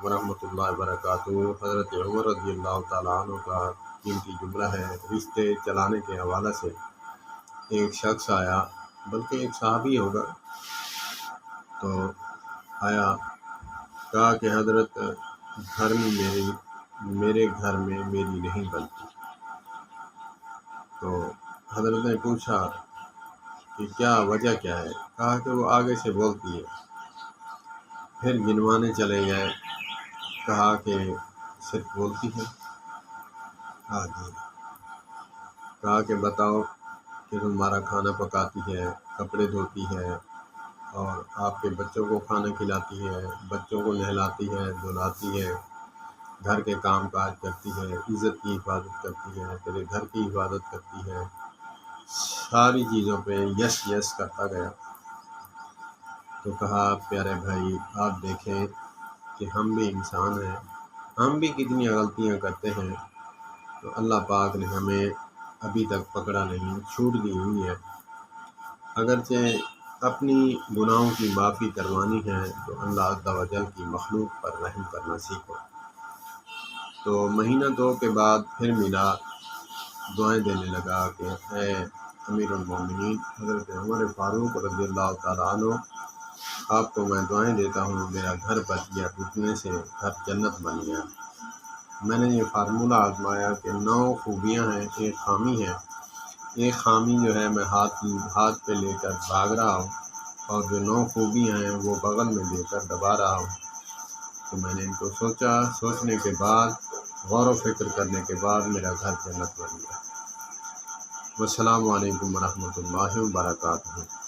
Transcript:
ورحمۃ اللہ وبرکاتہ۔ حضرت عمر رضی اللہ تعالیٰ عنہ کا قیمتی جملہ ہے۔ رشتے چلانے کے حوالے سے ایک شخص آیا، بلکہ ایک صحابی ہوگا، تو آیا، کہا کہ حضرت گھر میں میرے گھر میں میری نہیں بنتی۔ تو حضرت نے پوچھا کہ کیا وجہ کیا ہے؟ کہا کہ وہ آگے سے بولتی ہے۔ پھر گنوانے چلے گئے، کہا کہ صرف بولتی ہے آگے۔ کہا کہ بتاؤ کہ تمہارا کھانا پکاتی ہے، کپڑے دھوتی ہے، اور آپ کے بچوں کو کھانا کھلاتی ہے، بچوں کو نہلاتی ہے، دھلاتی ہے، گھر کے کام کاج کرتی ہے، عزت کی حفاظت کرتی ہے، تیرے گھر کی حفاظت کرتی ہے، ساری چیزوں پہ یس یس کرتا گیا۔ تو کہا پیارے بھائی آپ دیکھیں کہ ہم بھی انسان ہیں، ہم بھی کتنی غلطیاں کرتے ہیں، تو اللہ پاک نے ہمیں ابھی تک پکڑا نہیں، چھوٹ دی ہوئی ہے۔ اگرچہ اپنی گناہوں کی معافی کروانی ہے تو اللہ عز و جل کی مخلوق پر رحم کرنا سیکھو۔ تو مہینہ دو کے بعد پھر ملا، دعائیں دینے لگا کہ اے امیر المومنین حضرت عمر فاروق رضی اللہ تعالیٰ عنہ، آپ کو میں دعائیں دیتا ہوں، میرا گھر بچ گیا ٹوٹنے سے، گھر جنت بن گیا۔ میں نے یہ فارمولہ آزمایا کہ 9 خوبیاں ہیں، ایک خامی ہے، ایک خامی جو ہے میں ہاتھ پہ لے کر بھاگ رہا ہوں، اور جو 9 خوبیاں ہیں وہ بغل میں لے کر دبا رہا ہوں۔ تو میں نے ان کو سوچنے کے بعد، غور و فکر کرنے کے بعد میرا گھر جنت بن گیا۔ والسلام علیکم ورحمۃ اللہ وبرکاتہ۔